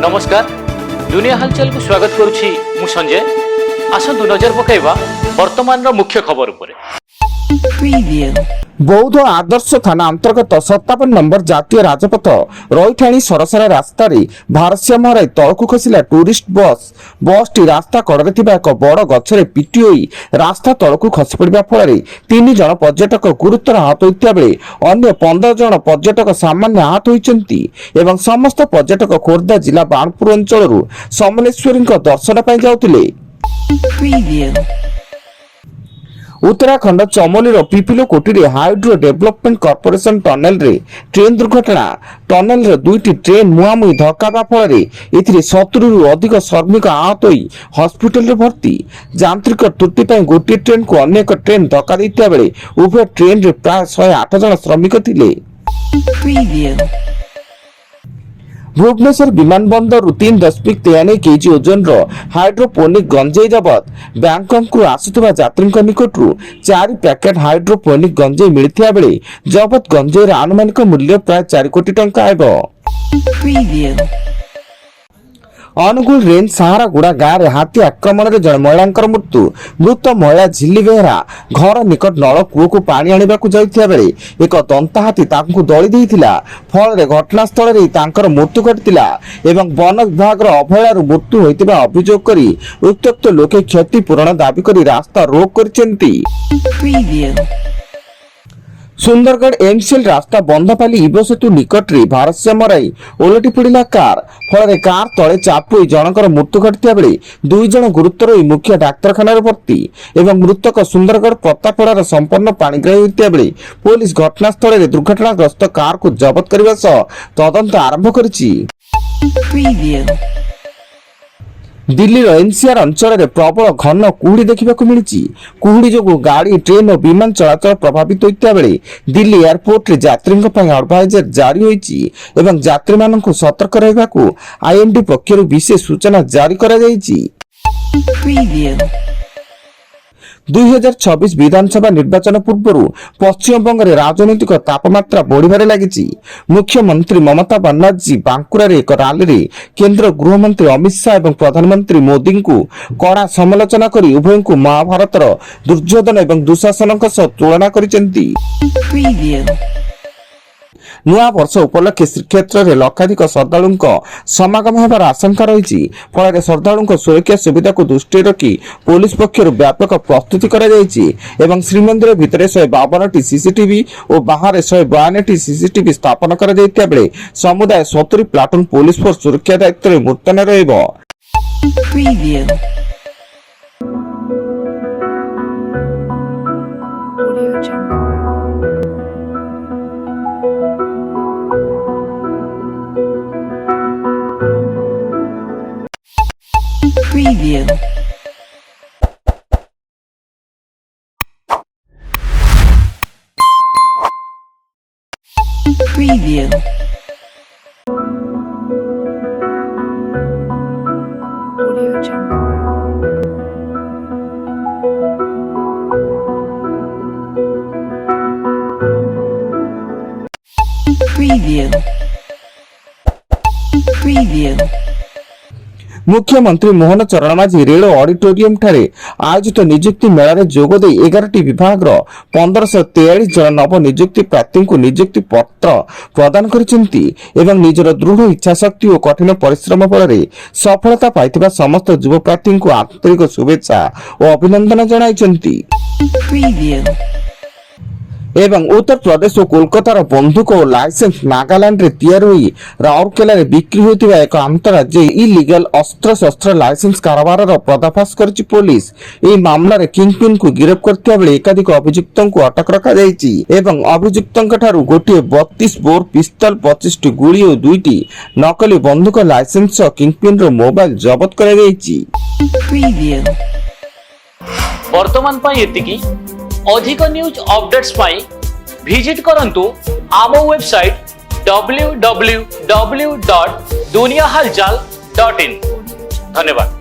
नमस्कार दुनिया हालचाल को स्वागत करुछि मु संजय। आसतु नजर पकाइबा वर्तमान मुख्य खबर उपरे। बौद्ध आदर्श थाना अंतर्गत 57 नंबर जातीय राजपथ रईठाणी सरसरा रास्ता भारसाम्य हराई तलकू खसिला टूरिस्ट बस टी रास्ता कड़े एक बड़ गछरे पिटी होई रास्ता तलकू खसी पड़ा फल 3 जन पर्यटक गुरुतर आहत होता बेले अन्य 15 जन पर्यटक सामान्य आहत होती एवं समस्त पर्यटक खोर्धा जिला बाणपुर अंचल समलेश्वरी दर्शन पर जाउतिले। उत्तराखंड चमोलीर पिपिलो कोटी हाइड्रो डेवलपमेंट कॉर्पोरेशन टनेल रे ट्रेन दुर्घटना। टनेल रे 2टी ट्रेन मुहांमुही धक्का फल 70 रु अधिक श्रमिक आहत होई हॉस्पिटल रे भर्ती। यांत्रिक त्रुटि पर गोटे ट्रेन को अन्य एक ट्रेन धक्का देता बेले उभय ट्रेन रे प्राय 108 जन श्रमिक थिले। भुवनेश्वर विमानबंदर 3.93 केजी ओजन हाइड्रोपोनिक गंजेई जबत। बैंकॉक आसुवा यात्री निकट 4 पैकेट हाइड्रोपोनिक गंजेई मिलता बेले जबत गंजेईर आनुमानिक मूल्य प्राय 4 कोटी टंका हेब। अनुगुल रेंज सहारागुड़ा गाँव में हाथी आक्रमण में जन महिला मृत्यु। मृत महिला झिल्ली बेहरा घर निकट नलकूप को पानी आने जाइथिया बेले एक दंता हाथी तांकु दली देइथिला फल घटनास्थल में मृत्यु घटिला एवं वन विभाग अवहेलार मृत्यु होइतिबा अभियोग करी उत्त्यक्त लोके क्षतिपूरण दाबी करी रास्ता रोक करिसेंती। सुंदरगढ़ एमसीएल रास्ता बंधपाली इबो सेतु निकट रे भारसाम्य हराई ओलटी पड़ा कार फल कार तले चापी जनकर मृत्यु घटिता बेले 2 जन गुरुतर मुख्य डाक्तरखाना भर्ती एवं मृतक सुंदरगढ़ प्रतापड़ार संपन्न पाणीग्राही होता बेले पुलिस घटनास्थल में दुर्घटनाग्रस्त कार को जबत करने सह तदंत आरंभ करिछि। दिल्लीर एनसीआर अंचल में प्रबल घन कुहुड़ी देखा मिली। कुहुड़ी जो गाड़ी ट्रेन और विमान चलाचल प्रभावित होता बेले दिल्ली एयरपोर्ट रे यात्री एडवाइजर जारी होइछि एवं यात्री मानक सतर्क रहबाकू आईएमडी पक्षर विशेष सूचना जारी करा जाइछि। 2026 विधानसभा निर्वाचन पूर्व पश्चिमबंग में राजनैतिक तापमात्रा बढ़िबारे लागिछि। मुख्यमंत्री ममता बनर्जी बांकुरा रे एक रैली रे केंद्र गृहमंत्री अमित शाह एवं प्रधानमंत्री मोदी को कड़ा समालोचना करी उभय को महाभारतर दुर्योधन एवं दुशासन तुलना करिसेंती। नुआ वर्ष उपलक्षे श्रीक्षेत्र में लक्षाधिक श्रद्धालु समागम होबार आशंका रही फल श्रद्धालु सुरक्षा सुविधा को दृष्टि रखी पुलिस पक्षर व्यापक प्रस्तुति एवं श्रीमंदिर भितर 152टी सीसीटीवी और बाहर 152टी सीसीटीवी स्थापन कर बेले समुदाय 70 प्लाटून पुलिस फोर्स सुरक्षा दायित्व में मुतयन रहिबो। Preview. Preview. Audio Jungle. Preview. Preview. मुख्यमंत्री मोहन चरण माझी रेल ऑडिटोरियम ठारे आयोजित नियुक्ति मेला रे जोग दे 11टी विभाग 1543 जन नव नियुक्ति प्रार्थी को नियुक्ति पत्र प्रदान करिसेंती एवं निजर दृढ़ इच्छा शक्ति और कठिन परिश्रम बल सफलता पाइथिबा समस्त युवा प्रार्थी को आंतरिक शुभेच्छा और अभिनंदन जणाइसेंती। एवं उत्तर प्रदेश और कोलकातार बंदूक और लाइसेंस नागालैंड रे तैयार हुई राउरकेला रे बिक्री होतिबा एक अंतरराज्य इलीगल अस्त्र शस्त्र लाइसेंस कारोबार पर्दाफाश करिछि पुलिस। एई मामला रे किंगपिन को गिरफ्त करथिया बेले एकाधिक अभियुक्तों को अटक रखा जाइछि एवं अभियुक्तों ठारू गोटे 32 बोर पिस्तल 25टी गुली और 2टी नकली बंदूक लाइसेंस किंगपिन रो मोबाइल जब्त करा जाइछि। वर्तमान पाई एतिकी अधिक न्यूज अपडेट्स पाई विजिट करंतु आम वेबसाइट www.duniyahalchal.in। धन्यवाद।